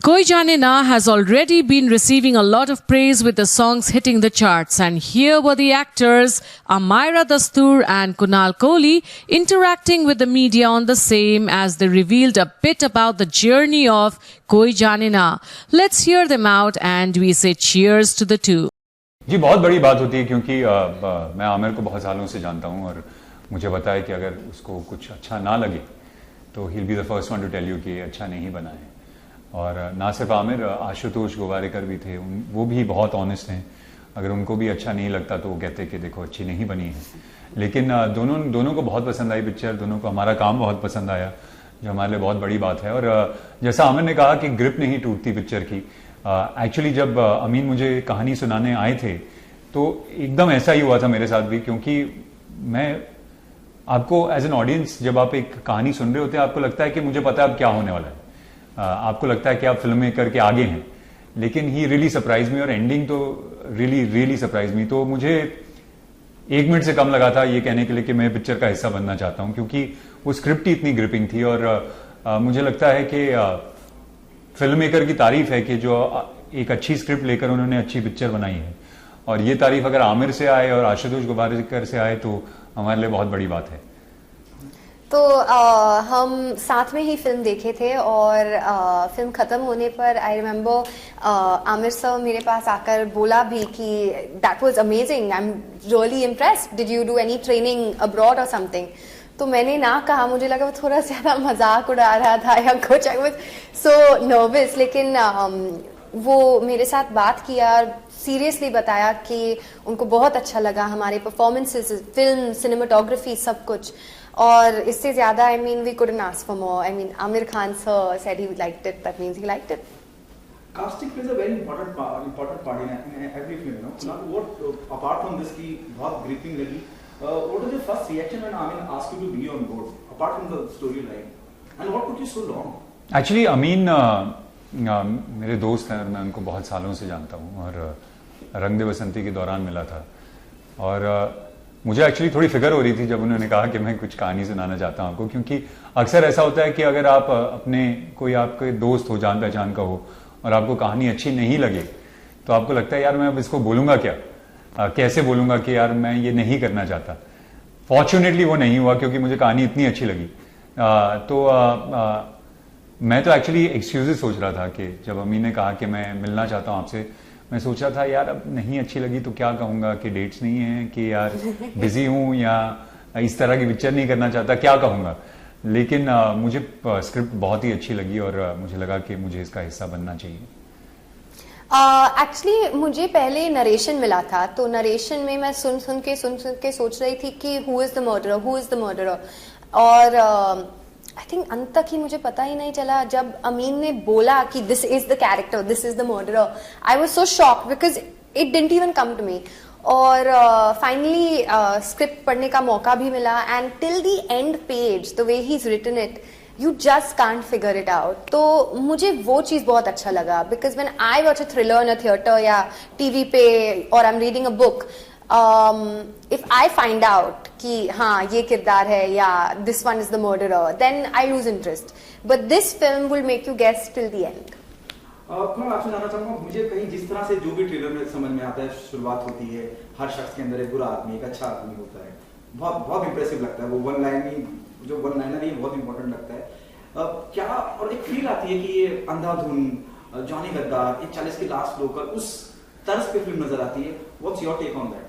Koi Jaane Na has already been receiving a lot of praise with the songs hitting the charts, and here were the actors Amaira Dastur and Kunal Kohli interacting with the media on the same as they revealed a bit about the journey of Koi Jaane Na. Let's hear them out and we say cheers to the two. जी बहुत बड़ी बात होती है क्योंकि मैं आमिर को बहुत सालों से जानता हूँ और मुझे पता है कि अगर उसको कुछ अच्छा ना लगे तो ही will be the first one to tell you कि अच्छा नहीं बना है। और ना सिर्फ आमिर, आशुतोष गोवारिकर भी थे, वो भी बहुत ऑनेस्ट हैं। अगर उनको भी अच्छा नहीं लगता तो वो कहते कि देखो अच्छी नहीं बनी है। लेकिन दोनों को बहुत पसंद आई पिक्चर, दोनों को हमारा काम बहुत पसंद आया, जो हमारे लिए बहुत बड़ी बात है। और जैसा आमिर ने कहा कि ग्रिप नहीं टूटती पिक्चर की, एक्चुअली जब अमीन मुझे कहानी सुनाने आए थे तो एकदम ऐसा ही हुआ था मेरे साथ भी, क्योंकि मैं आपको एज एन ऑडियंस जब आप एक कहानी सुन रहे होते हैं आपको लगता है कि मुझे पता है अब क्या होने वाला है, आपको लगता है कि आप फिल्म मेकर के आगे हैं, लेकिन ही रियली सरप्राइज मी और एंडिंग तो रियली सरप्राइज मी। तो मुझे 1 मिनट से कम लगा था ये कहने के लिए कि मैं पिक्चर का हिस्सा बनना चाहता हूं, क्योंकि वो स्क्रिप्ट ही इतनी ग्रिपिंग थी। और मुझे लगता है कि फिल्म मेकर की तारीफ है कि जो एक अच्छी स्क्रिप्ट लेकर उन्होंने अच्छी पिक्चर बनाई है, और ये तारीफ अगर आमिर से आए और आशुतोष गोवारिकर से आए तो हमारे लिए बहुत बड़ी बात है। तो हम साथ में ही फिल्म देखे थे और फिल्म ख़त्म होने पर आई रिमेम्बर आमिर सर मेरे पास आकर बोला भी कि that was amazing, I am really impressed, did you do any training abroad और समथिंग। तो मैंने ना कहा, मुझे लगा वो थोड़ा ज़्यादा मजाक उड़ा रहा था या कुछ, आई वाज सो नर्वस। लेकिन वो मेरे साथ बात किया और सीरियसली बताया कि उनको बहुत अच्छा लगा हमारे परफॉर्मेंसेस, फिल्म, सिनेमाटोग्राफी, सब कुछ। और इससे ज़्यादा I mean we couldn't ask for more. I mean Aamir Khan sir said he liked it, that means he liked it. Casting plays a very important part in every film, you know. Now, what apart from this की बहुत gripping लगी, what was your first reaction when Amin asked you to be on board, apart from the storyline, and what took you so long? Actually अमीन मेरे दोस्त हैं और मैं उनको बहुत सालों से जानता हूँ, और रंग दे बसंती के दौरान मिला था। और मुझे एक्चुअली थोड़ी फिक्र हो रही थी जब उन्होंने कहा कि मैं कुछ कहानी सुनाना चाहता हूँ आपको, क्योंकि अक्सर ऐसा होता है कि अगर आप अपने कोई आपके दोस्त हो, जान पहचान का हो, और आपको कहानी अच्छी नहीं लगे तो आपको लगता है यार मैं अब इसको बोलूँगा क्या, कैसे बोलूँगा कि यार मैं ये नहीं करना चाहता। फॉर्चुनेटली वो नहीं हुआ क्योंकि मुझे कहानी इतनी अच्छी लगी। मैं तो एक्चुअली एक्सक्यूजेस सोच रहा था कि जब अमीन ने कहा कि मैं मिलना चाहता हूँ आपसे, मैं सोचा था यार अब नहीं अच्छी लगी तो क्या कहूँगा कि डेट्स नहीं है, कि यार बिजी हूँ, या इस तरह की पिक्चर नहीं करना चाहता, क्या कहूँगा। लेकिन मुझे स्क्रिप्ट बहुत ही अच्छी लगी और मुझे लगा कि मुझे इसका हिस्सा बनना चाहिए। एक्चुअली मुझे पहले नरेशन मिला था, तो नरेशन में मैं सुन के सोच रही थी कि हु इज़ द मर्डरर, और आई थिंक अंत तक ही मुझे पता ही नहीं चला। जब अमीन ने बोला कि this is the character, this is the murderer, I was so shocked because it didn't even come to me. और फाइनली स्क्रिप्ट पढ़ने का मौका भी मिला, and till the end page the way he is written it, you just can't figure it out. तो मुझे वो चीज़ बहुत अच्छा लगा, because when I watch a thriller in a theatre या टीवी पे, और I am reading a book, if I find out कि हाँ ये किरदार है या this one is the murderer, then I lose interest. But this film will make you guess till the end. मैं आपसे जानना चाहूँगा, मुझे कहीं जिस तरह से जो भी ट्रेलर में समझ में आता है, शुरुआत होती है हर शख्स के अंदर एक बुरा आदमी, एक अच्छा आदमी होता है, बहुत इंप्रेसिव लगता है वो वन लाइनर ही बहुत इंपॉर्टेंट लगता है। क्या और एक फील आती है कि ये अंधाधुन, जॉनी गद्दार, एक 40 की लास्ट लोकल, उस तर्ज पे फिल्म नजर आती है। What's your take on that?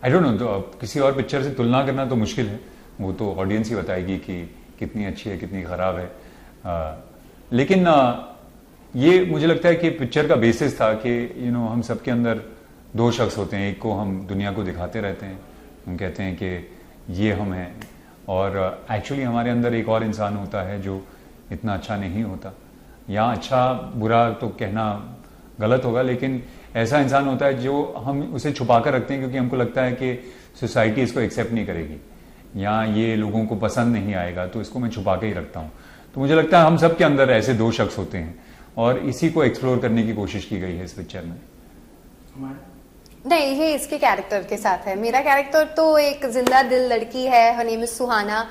I don't know, किसी और पिक्चर से तुलना करना तो मुश्किल है, वो तो ऑडियंस ही बताएगी कि कितनी अच्छी है कितनी खराब है। लेकिन ये मुझे लगता है कि पिक्चर का बेसिस था कि हम सबके अंदर 2 शख्स होते हैं। एक को हम दुनिया को दिखाते रहते हैं, हम कहते हैं कि ये हम हैं, और एक्चुअली हमारे अंदर एक और इंसान होता है जो इतना अच्छा नहीं होता, या अच्छा बुरा तो कहना गलत होगा, लेकिन ऐसा इंसान होता है जो हम उसे छुपा कर रखते हैं क्योंकि हमको लगता है कि सोसाइटी इसको एक्सेप्ट नहीं करेगी या ये लोगों को पसंद नहीं आएगा, तो इसको मैं छुपा के ही रखता हूँ। तो मुझे लगता है हम सब के अंदर ऐसे 2 शख्स होते हैं, और इसी को एक्सप्लोर करने की कोशिश की गई है इस पिक्चर में। नहीं, ये इसके कैरेक्टर के साथ है। मेरा कैरेक्टर तो एक जिंदा दिल लड़की है, हर नेम इज सुहाना।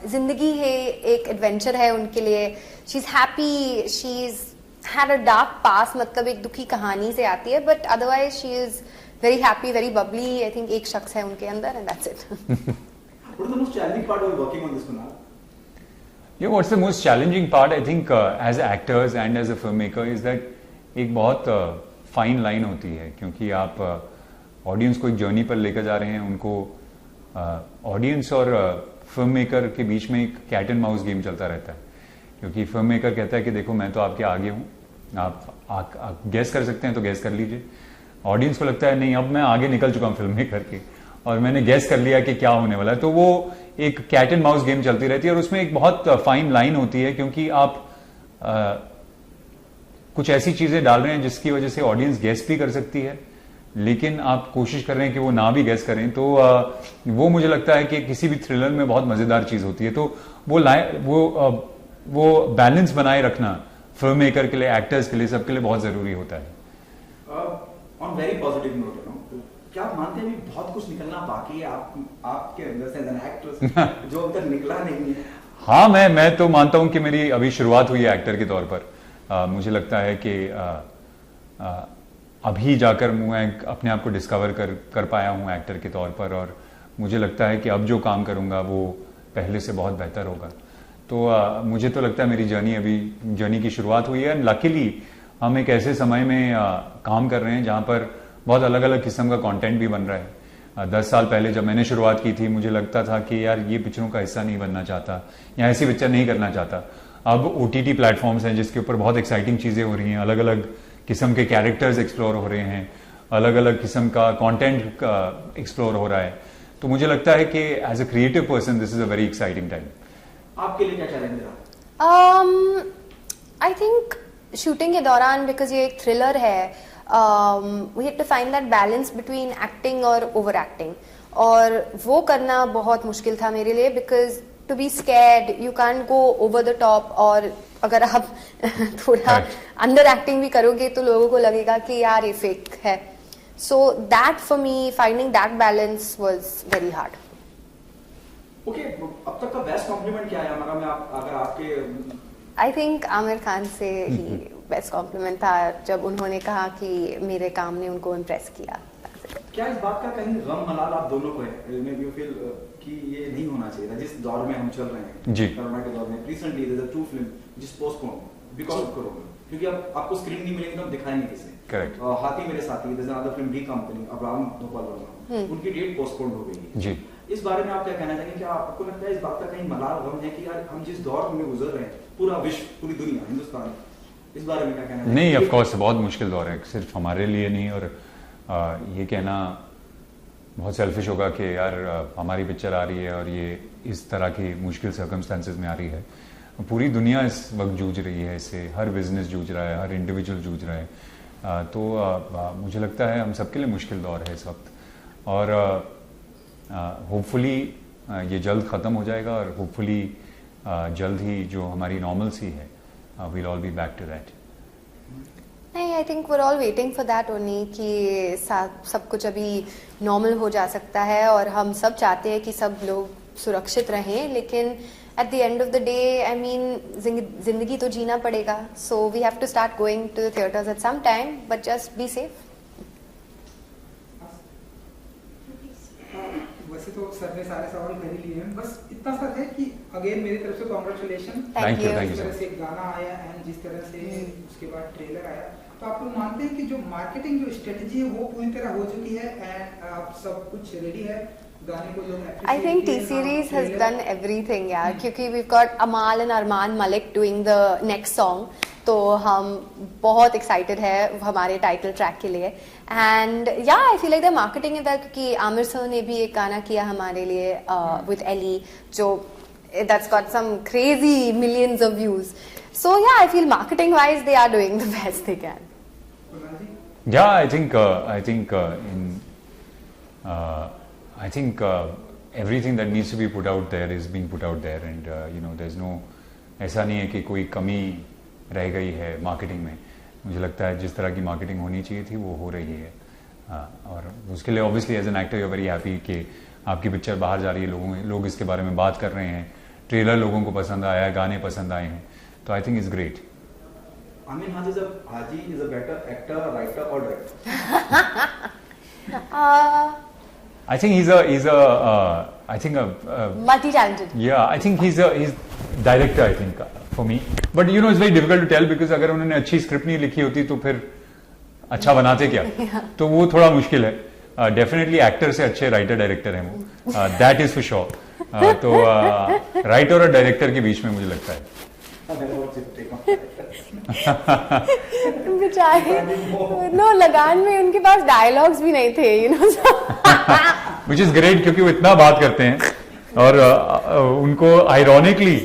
जिंदगी है, एक एडवेंचर है उनके लिए. She is happy, she is had a dark past, मतलब एक दुखी कहानी से आती है, but otherwise she is very happy, very bubbly. I think एक शख्स है उनके अंदर and that's it. What is the most challenging part of working on this, Kunal? Yeah, what's the most challenging part? I think as actors and as a filmmaker is that एक बहुत fine line होती है, क्योंकि आप audience को एक journey पर लेकर जा रहे हैं. उनको ऑडियंस और फिल्म मेकर के बीच में एक कैट एंड माउस गेम चलता रहता है, क्योंकि फिल्म मेकर कहता है कि देखो मैं तो आपके आगे हूँ, आप गैस कर सकते हैं तो गैस कर लीजिए. ऑडियंस को लगता है नहीं, अब मैं आगे निकल चुका हूँ फिल्म मेकर के और मैंने गैस कर लिया कि क्या होने वाला है. तो वो एक कैट एंड माउस गेम चलती रहती है और उसमें एक बहुत फाइन लाइन होती है, क्योंकि आप कुछ ऐसी चीजें डाल रहे हैं जिसकी वजह से ऑडियंस गैस भी कर सकती है, लेकिन आप कोशिश कर रहे हैं कि वो ना भी गैस करें. तो वो मुझे लगता है कि किसी भी थ्रिलर में बहुत मजेदार चीज होती है. तो वो बैलेंस बनाए रखना फिल्म मेकर के लिए, एक्टर्स के लिए, सबके लिए बहुत जरूरी होता है. ऑन वेरी पॉजिटिव नोट, क्या आप मानते हैं भी बहुत कुछ निकलना बाकी है आपके अंदर से एज एन एक्टर जो अब तक निकला नहीं है? हाँ, मैं तो मानता हूं कि मेरी अभी शुरुआत हुई है एक्टर के तौर पर. मुझे लगता है कि अभी जाकर मैं अपने आप को डिस्कवर कर पाया हूं एक्टर के तौर पर, और मुझे लगता है कि अब जो काम करूंगा वो पहले से बहुत बेहतर होगा. तो मुझे तो लगता है मेरी जर्नी की शुरुआत हुई है. लकीली हम एक ऐसे समय में काम कर रहे हैं जहां पर बहुत अलग अलग किस्म का कंटेंट भी बन रहा है. 10 साल पहले जब मैंने शुरुआत की थी, मुझे लगता था कि यार ये पिक्चरों का हिस्सा नहीं बनना चाहता या ऐसी पिक्चर नहीं करना चाहता. अब OTT प्लेटफॉर्म्स हैं जिसके ऊपर बहुत एक्साइटिंग चीजें हो रही हैं, अलग अलग किस्म के कैरेक्टर्स एक्सप्लोर हो रहे हैं, अलग अलग किस्म का कंटेंट एक्सप्लोर हो रहा है. तो मुझे लगता है कि as a creative person this is a very exciting time. आपके लिए क्या चैलेंज रहा? आई थिंक शूटिंग के दौरान, बिकॉज ये एक थ्रिलर है, we have to find that balance between acting और ओवर एक्टिंग, और वो करना बहुत मुश्किल था मेरे लिए. Because to be scared, you can go over the top, और अगर आप थोड़ा अंडर एक्टिंग भी करोगे तो लोगों को लगेगा कि यार ये फेक है. So that for me, finding that balance was very hard. Okay, अब तक का बेस्ट कॉम्प्लीमेंट क्या है हमारा? अगर आपके आई थिंक आमिर खान से ही बेस्ट कॉम्प्लीमेंट था जब उन्होंने कहा कि मेरे काम ने उनको इम्प्रेस किया. क्या इस बात का कहीं गम मलाल आप दोनों को है? Maybe you feel कि ये नहीं होना चाहिए था जिस दौर में हम चल रहे हैं जी, कोरोना के दौर में. Recently there is a true film जिस पोस्टपोन बिकॉज़ ऑफ कोरोना, क्योंकि अब आपको स्क्रीन नहीं मिलेगी तो आप दिखाएंगे किसे? Correct. Haathi Mere Saathi, there is another film D Company, Abraham Gopal Varma, उनकी डेट पोस्टपोन हो गई है जी. इस बारे में आप क्या कहना चाहेंगे? क्या आपको लगता है इस बात का कहीं मलाल गम है कि यार हम जिस दौर में गुजर रहे हैं, पूरा विश्व, पूरी दुनिया, हिंदुस्तान, इस बारे में क्या कहना चाहेंगे? नहीं, ऑफ कोर्स बहुत मुश्किल दौर है, सिर्फ हमारे लिए नहीं. और ये कहना बहुत सेल्फिश होगा कि यार हमारी पिक्चर आ रही है और ये इस तरह की मुश्किल सर्कमस्टेंसेस में आ रही है. पूरी दुनिया इस वक्त जूझ रही है इससे, हर बिजनेस जूझ रहा है, हर इंडिविजुअल जूझ रहा है. तो मुझे लगता है हम सबके लिए मुश्किल दौर है इस वक्त, और होपफुली ये जल्द ख़त्म हो जाएगा, और होपफुली जल्द ही जो हमारी नॉर्मलसी है, we'll all be back to that. नहीं, I think we are all waiting for that only कि सब कुछ अभी नॉर्मल हो जा सकता है, और हम सब चाहते हैं कि सब लोग सुरक्षित रहें, लेकिन at the end of the day, I mean जिंदगी तो जीना पड़ेगा. So we have to start going to the theatres at some time, but just be safe. वैसे तो सर ने सारे सवाल कर ही लिए हैं, बस इतना सर है कि अगेन मेरी तरफ से कांग्रेचुलेशन. Thank you. जिस तरह से गाना आया एंड जिस तरह से उसके बाद ट्रेलर आया, तो आप लोग मानते हैं कि जो मार्केटिंग जो स्ट्रेटजी है वो पूरी तरह हो चुकी है एंड आप सब कुछ रेडी है? गाने को लोग I think T-Series has done everything यार, क्योंकि we've got Amal and Arman Malik doing the next song, तो हम बहुत excited है हमारे टाइटल ट्रैक के लिए. एंड या I feel like the marketing है, क्योंकि आमिर सर ने भी एक गाना किया हमारे लिए विद एली, जो that's got some crazy millions of views. So yeah, I feel marketing wise they are doing the best they can. Yeah, I think everything that needs to be put out there is being put out there, and there's no, ऐसा नहीं है कि कोई कमी रह गई है marketing में. मुझे लगता है जिस तरह की मार्केटिंग होनी चाहिए थी वो हो रही है, और उसके लिए obviously as an actor you are very happy कि आपकी पिक्चर बाहर जा रही है, लोग इसके बारे में बात कर रहे हैं, ट्रेलर लोगों को पसंद आया है, गाने पसंद आए हैं, तो I think it's great. Amin Haji is a better actor, writer or director? I think he's multi-talented. Yeah, I think he's director, I think, for me. But you know, it's very difficult to tell because अगर उन्होंने अच्छी script नहीं लिखी होती तो फिर अच्छा बनाते क्या? तो वो थोड़ा मुश्किल है। डेफिनेटली एक्टर से अच्छे राइटर डायरेक्टर हैं वो, दैट इज फॉर श्योर। तो राइटर और डायरेक्टर के बीच में मुझे लगता है। बेचारे नो, लगान में उनके पास डायलॉग्स भी नहीं थे, you know. Which is great, क्योंकि वो इतना बात करते हैं और उनको आयरॉनिकली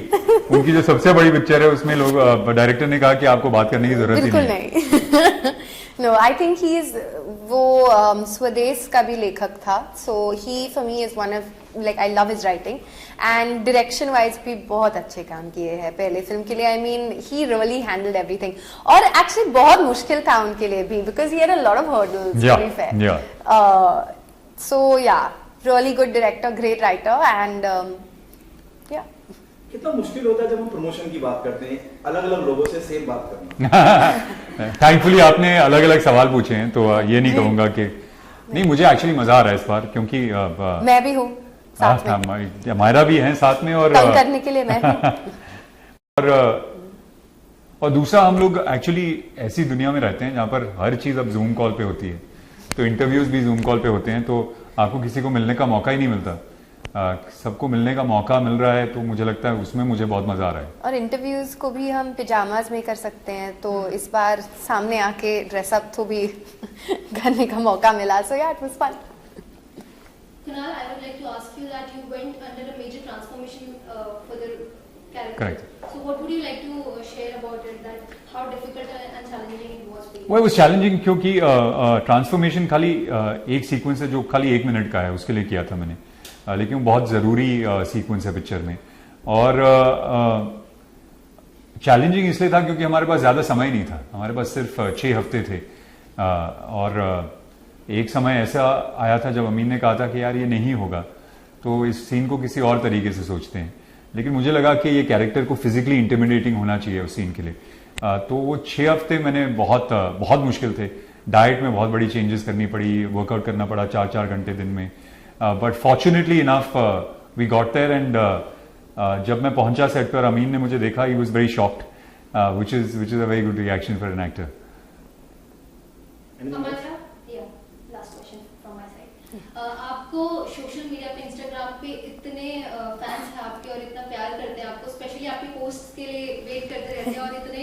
उनकी जो सबसे बड़ी पिक्चर है उसमें लोग डायरेक्टर ने कहा कि आपको बात करने की जरूरत ही बिल्कुल नहीं। No, I think he is वो स्वदेश का भी लेखक था, so he for me is one of, like I love his writing and direction wise भी बहुत अच्छे काम किए हैं पहले फिल्म के लिए। I mean he really handled everything, और एक्चुअली बहुत मुश्किल था उनके लिए भी because he had a lot of hurdles to be fair. So yeah, really good director, great writer and yeah. कितना मुश्किल होता है जब हम प्रमोशन की बात करते हैं, अलग अलग लोगों से सेम बात करना। थैंकफुली आपने अलग अलग सवाल पूछे हैं, तो ये नहीं कहूंगा कि नहीं, मुझे एक्चुअली मजा आ रहा है इस बार, क्योंकि मैं भी हूँ साथ में, हमारा भी है साथ में, और तंग करने के लिए मैं और दूसरा, हम लोग एक्चुअली ऐसी दुनिया में रहते हैं जहाँ पर हर चीज अब जूम कॉल पे होती है, तो इंटरव्यूज भी जूम कॉल पे होते हैं, तो आपको किसी को मिलने का मौका ही नहीं मिलता। सबको मिलने का मौका मिल रहा है, तो मुझे लगता है उसमें मुझे बहुत मजा आ रहा है। और इंटरव्यूज को भी हम पिजामाज में कर सकते हैं, तो इस बार सामने आके ड्रेसअप तो भी करने का मौका मिला, so yeah it was fun. Kunal, I would like to ask you that you went under a major transformation for the character. Correct. So what would you like to share about it, that how difficult and challenging it was for you? वो challenging, क्योंकि transformation खाली एक sequence है जो खाली 1 minute का है, उसके लिए किया था मैंने, लेकिन बहुत ज़रूरी सीक्वेंस है पिक्चर में। और चैलेंजिंग इसलिए था क्योंकि हमारे पास ज़्यादा समय नहीं था, हमारे पास सिर्फ 6 हफ्ते थे, और एक समय ऐसा आया था जब अमीन ने कहा था कि यार ये नहीं होगा, तो इस सीन को किसी और तरीके से सोचते हैं, लेकिन मुझे लगा कि ये कैरेक्टर को फिजिकली इंटिमिडेटिंग होना चाहिए उस सीन के लिए। तो वो 6 हफ्ते मैंने बहुत मुश्किल थे, डाइट में बहुत बड़ी चेंजेस करनी पड़ी, वर्कआउट करना पड़ा 4-4 घंटे दिन में, but fortunately enough we got there. And जब मैं पहुंचा सेट पर, अमीन ने मुझे देखा, he was very shocked, which is a very good reaction for an actor. Amancha, yeah, last question from my side. आपको सोशल मीडिया पे, इंस्टाग्राम पे इतने फैंस हैं आपके और इतना प्यार करते हैं आपको, स्पेशली आपकी पोस्ट के लिए वेट करते रहते हैं और इतने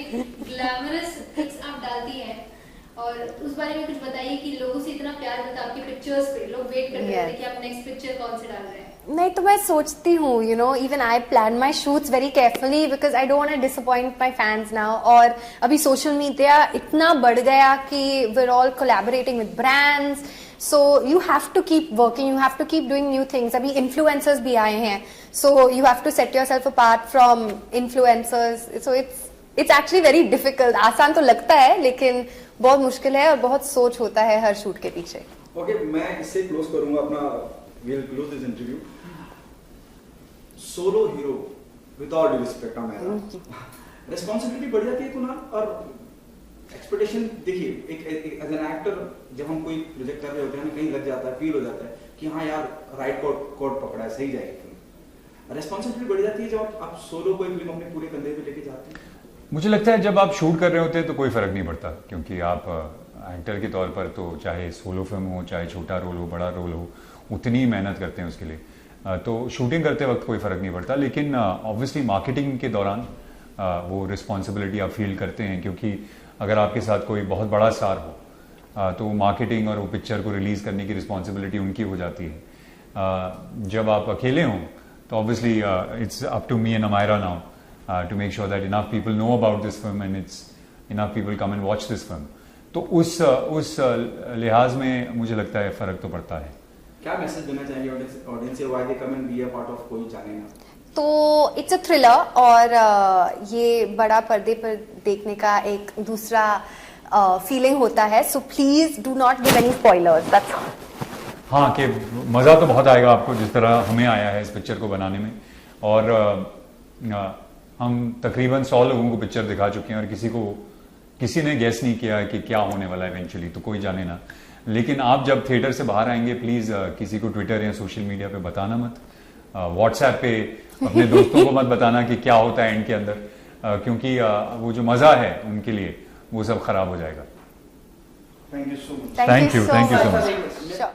ग्लैमरस पिक्स आप डालती हैं, और उस बारे में कुछ बताइए कि लोगों से इतना प्यार मिलता है आपकी पिक्चर्स पे, लोग वेट करते रहते हैं कि आप नेक्स्ट पिक्चर कौन से डाल रहे हैं। नहीं तो मैं सोचती हूँ, you know, even I plan my shoots very carefully because I don't want to disappoint my fans now. और अभी सोशल मीडिया इतना बढ़ गया कि we are all collaborating with brands, so you have to keep working, you have to keep doing new things. अभी influencers भी आए हैं, so you have to set yourself apart from influencers, so it's actually very difficult. आसान तो लगता है लेकिन बहुत मुश्किल है और बहुत सोच होता है हर शूट के पीछे। ओके, मैं इससे क्लोज करूंगा अपना, will close this interview. Solo hero, with all due respect, responsibility बढ़ जाती है कुनाल, और एक्सपेक्टेशन, देखिए एक एज एन एक्टर जब हम कोई प्रोजेक्ट कर रहे होते हैं, हमें कहीं लग जाता है, फील हो जाता है कि हाँ यार राइट कोड पकड़ा है, सही जाएगी फिल्म। रिस्पॉन्सिबिलिटी बढ़ जाती है जब आप सोलो कोई फिल्म अपने पूरे कंधे पे लेके जाते हैं। मुझे लगता है जब आप शूट कर रहे होते हैं तो कोई फर्क नहीं पड़ता, क्योंकि आप एक्टर के तौर पर तो चाहे सोलो फिल्म हो, चाहे छोटा रोल हो, बड़ा रोल हो, उतनी ही मेहनत करते हैं उसके लिए, तो शूटिंग करते वक्त कोई फर्क नहीं पड़ता। लेकिन ऑब्वियसली मार्केटिंग के दौरान वो रिस्पॉन्सिबिलिटी आप फील करते हैं, क्योंकि अगर आपके साथ कोई बहुत बड़ा स्टार हो तो मार्केटिंग और वो पिक्चर को रिलीज करने की रिस्पॉन्सिबिलिटी उनकी हो जाती है। जब आप अकेले हों तो obviously it's up to me and Amyra now to make sure that enough people know about this film and it's enough people come and watch this film. तो उस लिहाज में मुझे लगता है फर्क तो पड़ता है। क्या मैसेज देना चाहेंगे ऑडियंस से, why they come and be a part of कोई जाने ना? तो इट्स अ थ्रिलर, और ये बड़ा पर्दे पर देखने का एक दूसरा फीलिंग होता है, so please do not give any spoilers, that's all. हाँ कि मज़ा तो बहुत आएगा आपको जिस तरह हमें आया है इस पिक्चर को बनाने में। और हम तकरीबन 100 लोगों को पिक्चर दिखा चुके हैं और किसी ने गेस नहीं किया कि क्या होने वाला है इवेंचुअली, तो कोई जाने ना। लेकिन आप जब थिएटर से बाहर आएंगे प्लीज़ किसी को ट्विटर या सोशल मीडिया पे बताना मत, व्हाट्सएप पे अपने दोस्तों को मत बताना कि क्या होता है एंड के अंदर, क्योंकि वो जो मज़ा है उनके लिए वो सब खराब हो जाएगा। Thank you so much. Thank you so much. much. Sure.